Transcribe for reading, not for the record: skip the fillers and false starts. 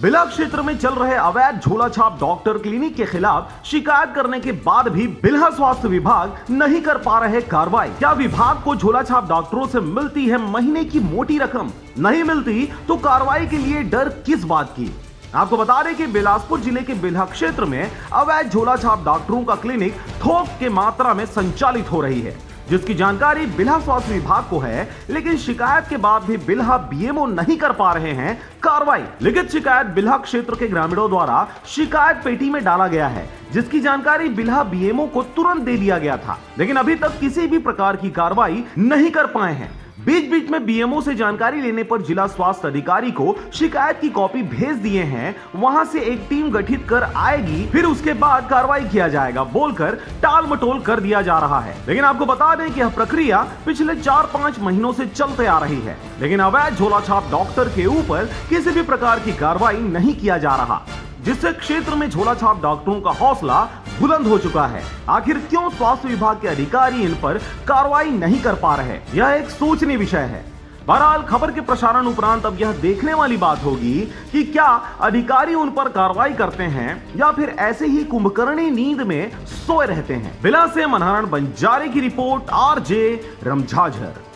बिल्हा क्षेत्र में चल रहे अवैध झोला छाप डॉक्टर क्लिनिक के खिलाफ शिकायत करने के बाद भी बिल्हा स्वास्थ्य विभाग नहीं कर पा रहे कार्रवाई। क्या विभाग को झोला छाप डॉक्टरों से मिलती है महीने की मोटी रकम? नहीं मिलती तो कार्रवाई के लिए डर किस बात की? आपको बता दें कि बिलासपुर जिले के बिल्हा क्षेत्र में अवैध झोला छाप डॉक्टरों का क्लिनिक थोक के मात्रा में संचालित हो रही है, जिसकी जानकारी बिल्हा स्वास्थ्य विभाग को है, लेकिन शिकायत के बाद भी बिल्हा बीएमओ नहीं कर पा रहे हैं कार्रवाई। लिखित शिकायत बिल्हा क्षेत्र के ग्रामीणों द्वारा शिकायत पेटी में डाला गया है, जिसकी जानकारी बिल्हा बीएमओ को तुरंत दे दिया गया था, लेकिन अभी तक किसी भी प्रकार की कार्रवाई नहीं कर पाए हैं। बीच बीच में बीएमओ से जानकारी लेने पर जिला स्वास्थ्य अधिकारी को शिकायत की कॉपी भेज दिए हैं, वहां से एक टीम गठित कर आएगी, फिर उसके बाद कार्रवाई किया जाएगा बोलकर टाल मटोल कर दिया जा रहा है। लेकिन आपको बता दें कि यह प्रक्रिया पिछले 4-5 महीनों से चलते आ रही है, लेकिन अवैध झोला छाप डॉक्टर के ऊपर किसी भी प्रकार की कार्रवाई नहीं किया जा रहा, जिससे क्षेत्र में झोला छाप डॉक्टरों का हौसला बुलंद हो चुका है। आखिर क्यों स्वास्थ्य विभाग के अधिकारी इन पर कार्रवाई नहीं कर पा रहे, यह एक सोचनीय विषय है। बहरहाल खबर के प्रसारण उपरांत अब यह देखने वाली बात होगी कि क्या अधिकारी उन पर कार्रवाई करते हैं या फिर ऐसे ही कुंभकर्णी नींद में सोए रहते हैं। बिला से मनहरण बंजारे की रिपोर्ट, आरजे रमझाझर।